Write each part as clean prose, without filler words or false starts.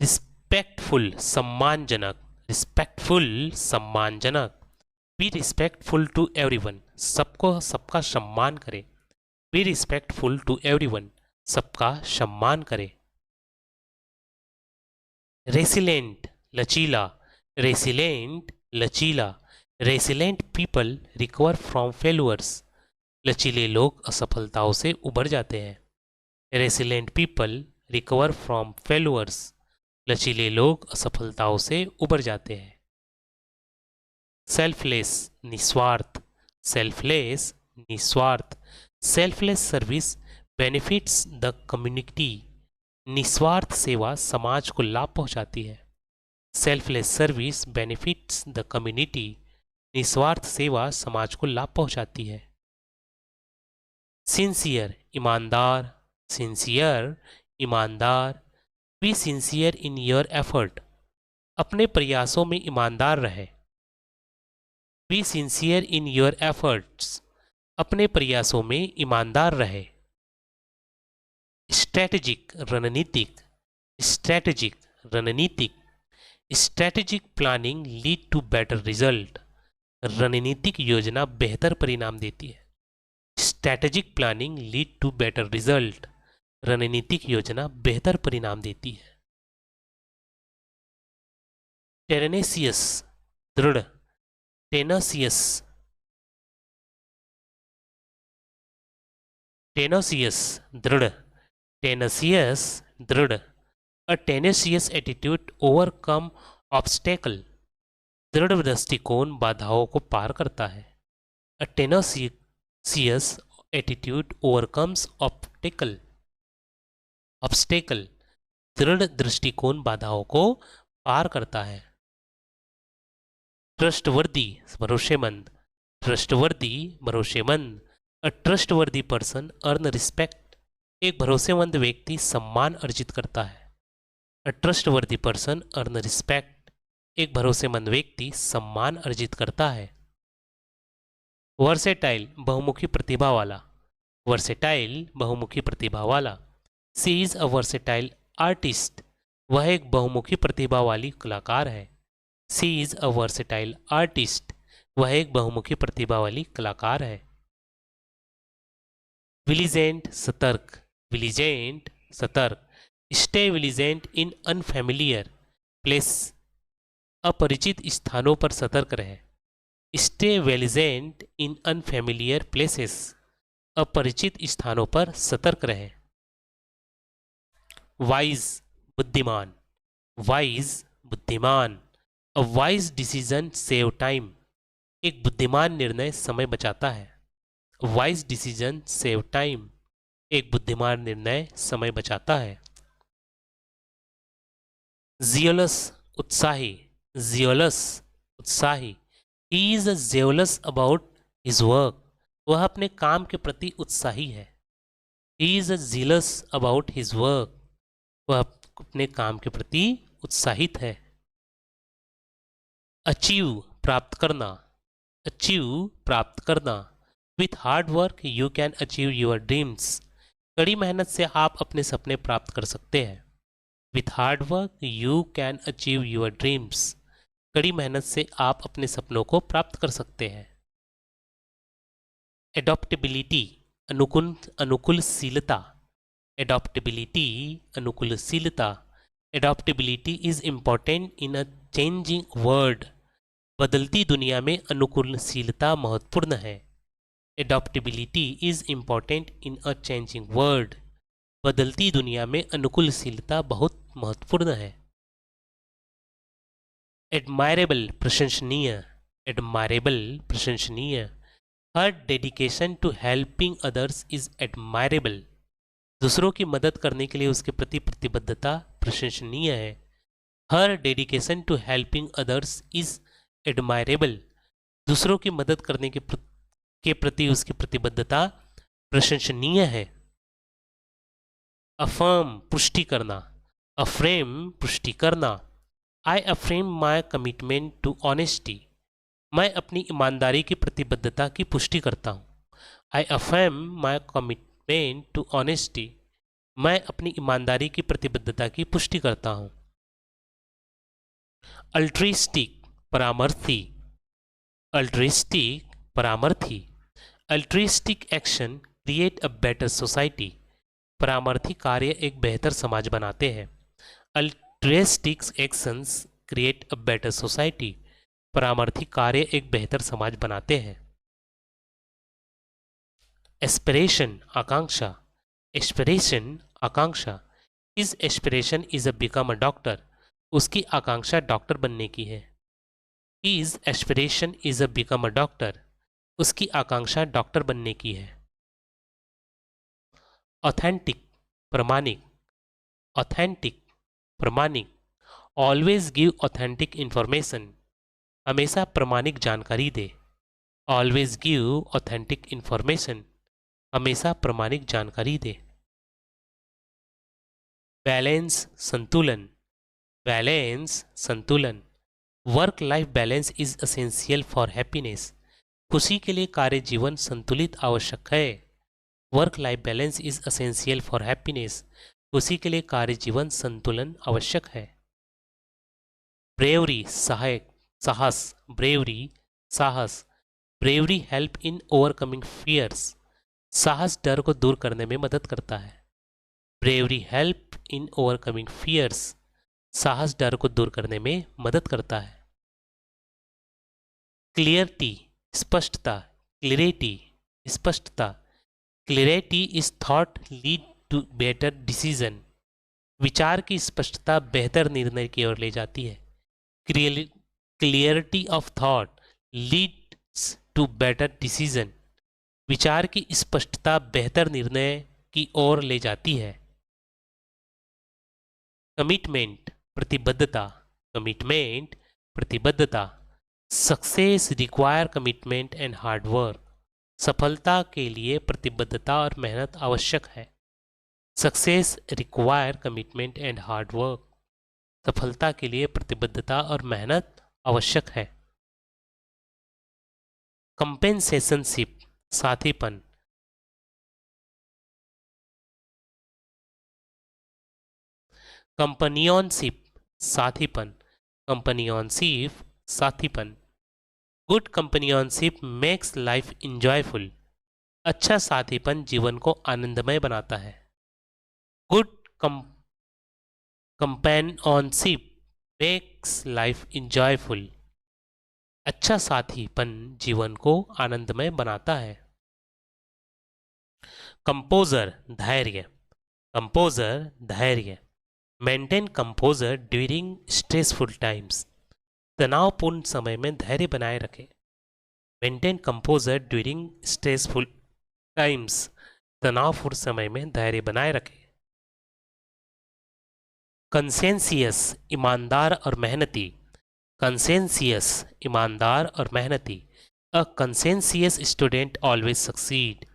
Respectful सम्मानजनक, respectful सम्मानजनक। Be respectful to everyone, सबको सबका सम्मान करें। बी रिस्पेक्टफुल टू एवरीवन, सबका सम्मान करें। रेसिलेंट लचीला, रेसिलेंट लचीला। रेसिलेंट पीपल रिकवर फ्रॉम फेलुअर्स, लचीले लोग असफलताओं से उबर जाते हैं। रेसिलेंट पीपल रिकवर फ्रॉम फेलुअर्स, लचीले लोग असफलताओं से उबर जाते हैं। सेल्फलेस निस्वार्थ, सेल्फलेस निस्वार्थ। Selfless service benefits the community, निस्वार्थ सेवा समाज को लाभ पहुंचाती है। Selfless service benefits the community, निस्वार्थ सेवा समाज को लाभ पहुंचाती है। सिंसियर ईमानदार, सिंसियर ईमानदार। Be sincere in your effort, अपने प्रयासों में ईमानदार रहे। Be sincere in your efforts, अपने प्रयासों में ईमानदार रहे। स्ट्रैटेजिक रणनीतिक, स्ट्रैटेजिक रणनीतिक। Strategic planning lead to better result, रणनीतिक योजना बेहतर परिणाम देती है। Strategic planning lead to better result, रणनीतिक योजना बेहतर परिणाम देती है। टेनेसियस दृढ़, टेनेसियस, टेनेसियस दृढ़, टेनेसियस दृढ़। अ टेनेसियस एटीट्यूड ओवरकम ऑब्स्टेकल, दृढ़ दृष्टिकोण बाधाओं को पार करता है। अ टेनेसियस एटीट्यूड ओवरकम्स ऑब्स्टेकल, ऑब्स्टेकल, दृढ़ दृष्टिकोण बाधाओं को पार करता है। ट्रस्टवर्दी भरोसेमंद, ट्रस्टवर्दी भरोसेमंद। अ ट्रस्टवर्दी पर्सन अर्न रिस्पेक्ट, एक भरोसेमंद व्यक्ति सम्मान अर्जित करता है। अ ट्रस्टवर्दी पर्सन अर्न रिस्पेक्ट, एक भरोसेमंद व्यक्ति सम्मान अर्जित करता है। वर्सेटाइल बहुमुखी प्रतिभा वाला, वर्सेटाइल बहुमुखी प्रतिभा वाला। सी इज अ वर्सेटाइल आर्टिस्ट, वह एक बहुमुखी प्रतिभा वाली कलाकार है। सी इज अ वर्सेटाइल आर्टिस्ट, वह एक बहुमुखी प्रतिभा वाली कलाकार है। विलिजेंट सतर्क, विलिजेंट सतर्क। स्टे विलिजेंट इन अनफैमिलियर प्लेस, अपरिचित स्थानों पर सतर्क रहे। स्टे विलिजेंट इन अनफैमिलियर प्लेसेस, अपरिचित स्थानों पर सतर्क रहे। वाइज बुद्धिमान, वाइज बुद्धिमान। A wise decision save time, एक बुद्धिमान निर्णय समय बचाता है। वाइज डिसीजन सेव टाइम, एक बुद्धिमान निर्णय समय बचाता है। जियोलस उत्साही, जियोलस उत्साही। He is zealous about his work, वह अपने काम के प्रति उत्साही है। He is zealous about his work, वह अपने काम के प्रति उत्साहित है। अचीव प्राप्त करना, अचीव प्राप्त करना। With hard work you can achieve your dreams, कड़ी मेहनत से आप अपने सपने प्राप्त कर सकते हैं। With hard work you can achieve your dreams, कड़ी मेहनत से आप अपने सपनों को प्राप्त कर सकते हैं। एडॉप्टेबिलिटी अनुकूल, अनुकूलशीलता। एडॉप्टेबिलिटी अनुकूलशीलता। Adaptability is important in a changing world, बदलती दुनिया में अनुकूलशीलता महत्वपूर्ण है। Adaptability is important in a changing world, बदलती दुनिया में अनुकूलशीलता बहुत महत्वपूर्ण है। एडमायरेबल प्रशंसनीय, एडमायरेबल प्रशंसनीय। Her dedication to helping others is admirable, दूसरों की मदद करने के लिए उसके प्रति प्रतिबद्धता प्रशंसनीय है। Her dedication to helping others is admirable, दूसरों की मदद करने के प्रति उसकी प्रतिबद्धता प्रशंसनीय है। अफर्म पुष्टि करना, अफ्रेम पुष्टि करना। I affirm my commitment to honesty, मैं अपनी ईमानदारी की प्रतिबद्धता की पुष्टि करता हूँ। I affirm my commitment to honesty, मैं अपनी ईमानदारी की प्रतिबद्धता की पुष्टि करता हूँ। अल्ट्रिस्टिक परामर्थी, अल्ट्रिस्टिक परामर्थी, altruistic action create a better society, परामर्थी कार्य एक बेहतर समाज बनाते हैं। Altruistic actions create a better society, परामर्थी कार्य एक बेहतर समाज बनाते हैं। एस्पिरेशन आकांक्षा, एस्पिरेशन आकांक्षा, is aspiration is a become a doctor, उसकी आकांक्षा डॉक्टर बनने की है। Is aspiration is a become a doctor, उसकी आकांक्षा डॉक्टर बनने की है। ऑथेंटिक प्रमाणिक, ऑथेंटिक प्रमाणिक, ऑलवेज गिव ऑथेंटिक इंफॉर्मेशन, हमेशा प्रमाणिक जानकारी दे। ऑलवेज गिव ऑथेंटिक इंफॉर्मेशन, हमेशा प्रमाणिक जानकारी दे। बैलेंस संतुलन, बैलेंस संतुलन, work life balance is essential for happiness, खुशी के लिए कार्य जीवन संतुलित आवश्यक है। Work life balance is essential for happiness, खुशी के लिए कार्य जीवन संतुलन आवश्यक है। ब्रेवरी सहायक साहस, ब्रेवरी साहस, bravery help in overcoming fears, साहस डर को दूर करने में मदद करता है। Bravery help in overcoming fears, साहस डर को दूर करने में मदद करता है। क्लियरिटी स्पष्टता, क्लियरिटी स्पष्टता, clarity is thought lead to better decision, विचार की स्पष्टता बेहतर निर्णय की ओर ले जाती है। Clarity of thought leads to better decision, विचार की स्पष्टता बेहतर निर्णय की ओर ले जाती है। कमिटमेंट प्रतिबद्धता, कमिटमेंट प्रतिबद्धता, success require commitment and hard work, सफलता के लिए प्रतिबद्धता और मेहनत आवश्यक है। Success require commitment and hard work, सफलता के लिए प्रतिबद्धता और मेहनत आवश्यक है। कंपेंसेशनशिप साथीपन, कंपनियनशिप साथीपन, कंपनियनशिप साथीपन, गुड कंपनियनशिप मेक्स लाइफ इंजॉयफुल, अच्छा साथीपन जीवन को आनंदमय बनाता है। Good companionship makes life enjoyful, अच्छा साथीपन जीवन को आनंदमय बनाता है। कंपोजर धैर्य, कंपोजर धैर्य, maintain composer during stressful times, तनावपूर्ण समय में धैर्य बनाए रखें। Maintain composer during stressful times, तनावपूर्ण समय में धैर्य बनाए रखें। कंसेंसियस ईमानदार और मेहनती, कंसेंसियस ईमानदार और मेहनती, अ कंसेंसियस स्टूडेंट ऑलवेज सक्सीड,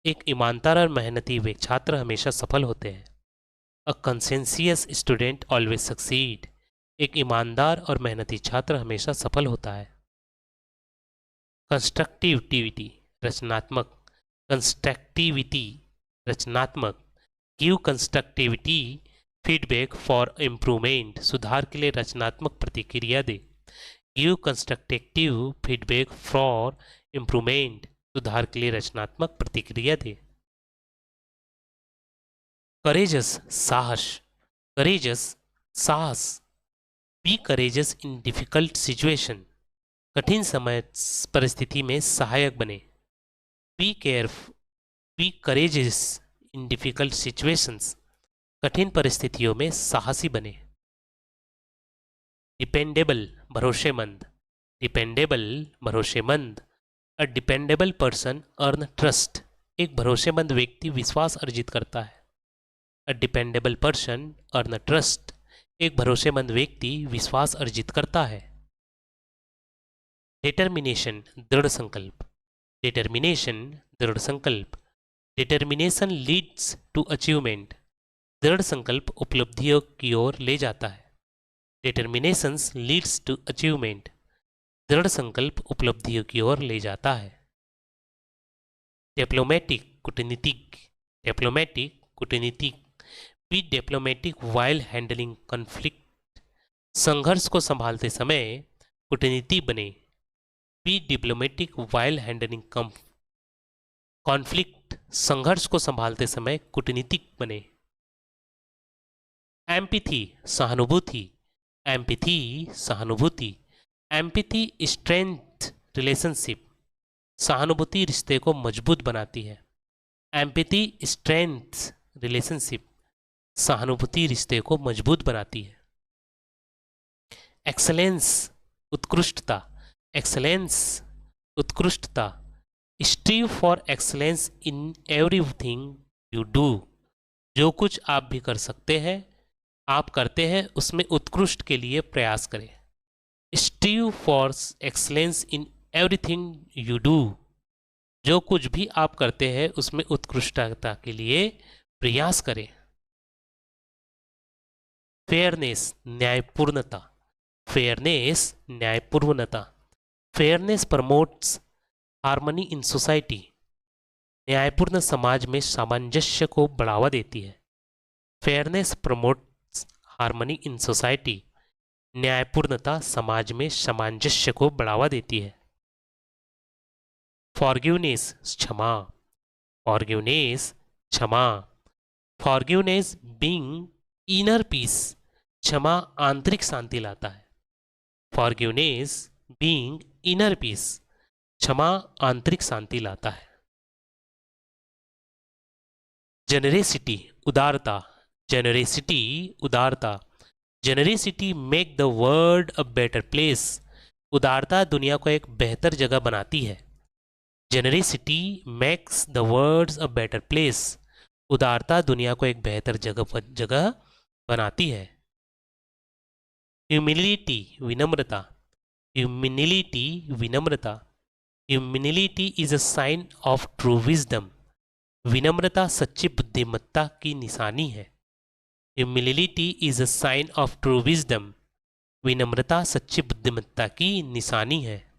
एक ईमानदार और मेहनती वे छात्र हमेशा सफल होते हैं। अ कंसेंसियस स्टूडेंट ऑलवेज सक्सीड, एक ईमानदार और मेहनती छात्र हमेशा सफल होता है। कंस्ट्रक्टिविटी रचनात्मक, कंस्ट्रक्टिविटी रचनात्मक, give constructivity feedback for improvement, सुधार के लिए रचनात्मक प्रतिक्रिया दे। Give constructive feedback for improvement, सुधार के लिए रचनात्मक प्रतिक्रिया दे। करेजस साहस, करेजस साहस, be courageous in difficult situation, कठिन समय परिस्थिति में सहायक बने। Be careful, be courageous in difficult situations, कठिन परिस्थितियों में साहसी बने। डिपेंडेबल भरोसेमंद, डिपेंडेबल भरोसेमंद, a dependable person earn trust, एक भरोसेमंद व्यक्ति विश्वास अर्जित करता है। अ डिपेंडेबल पर्सन अर्न ट्रस्ट, एक भरोसेमंद व्यक्ति विश्वास अर्जित करता है। डिटर्मिनेशन दृढ़ संकल्प, डिटर्मिनेशन दृढ़ संकल्प, डिटर्मिनेशन लीड्स टू अचीवमेंट, दृढ़ संकल्प उपलब्धियों की ओर ले जाता है। डिटर्मिनेशंस लीड्स टू अचीवमेंट, दृढ़ संकल्प उपलब्धियों की ओर ले जाता है। डिप्लोमेटिक कूटनीतिक, डिप्लोमेटिक कूटनीतिक, B diplomatic while handling conflict, संघर्ष को संभालते समय कूटनीति बने। B diplomatic while handling conflict. संघर्ष को संभालते समय कूटनीतिक बने। एम्पैथी सहानुभूति। एम्पैथी सहानुभूति। Empathy strength relationship. सहानुभूति रिश्ते को मजबूत बनाती है। Empathy strength relationship. सहानुभूति रिश्ते को मजबूत बनाती है। एक्सेलेंस उत्कृष्टता। एक्सेलेंस उत्कृष्टता। Strive for excellence in everything you do. जो कुछ आप भी कर सकते हैं, आप करते हैं, उसमें उत्कृष्ट के लिए प्रयास करें। Strive for excellence in everything you do. जो कुछ भी आप करते हैं उसमें उत्कृष्टता के लिए प्रयास करें। फेयरनेस न्यायपूर्णता। फेयरनेस न्यायपूर्णता। Fairness promotes harmony in society. न्यायपूर्ण समाज में सामंजस्य को बढ़ावा देती है। Fairness promotes harmony in society. न्यायपूर्णता समाज में सामंजस्य को बढ़ावा देती है। फॉरगिवनेस क्षमा। फॉरगिवनेस क्षमा। Forgiveness being inner peace. क्षमा आंतरिक शांति लाता है। Forgiveness being inner peace. क्षमा आंतरिक शांति लाता है। जेनरेसिटी उदारता। जेनरेसिटी उदारता। Generosity make the world a better place. उदारता दुनिया को एक बेहतर जगह बनाती है। Generosity makes the world a better place. उदारता दुनिया को एक बेहतर जगह बनाती है। ह्यूमिलिटी विनम्रता। ह्यूमिलिटी विनम्रता। Humility is a sign of true wisdom. विनम्रता सच्ची बुद्धिमत्ता की निशानी है। Humility is a sign of true wisdom. विनम्रता सच्ची बुद्धिमत्ता की निशानी है।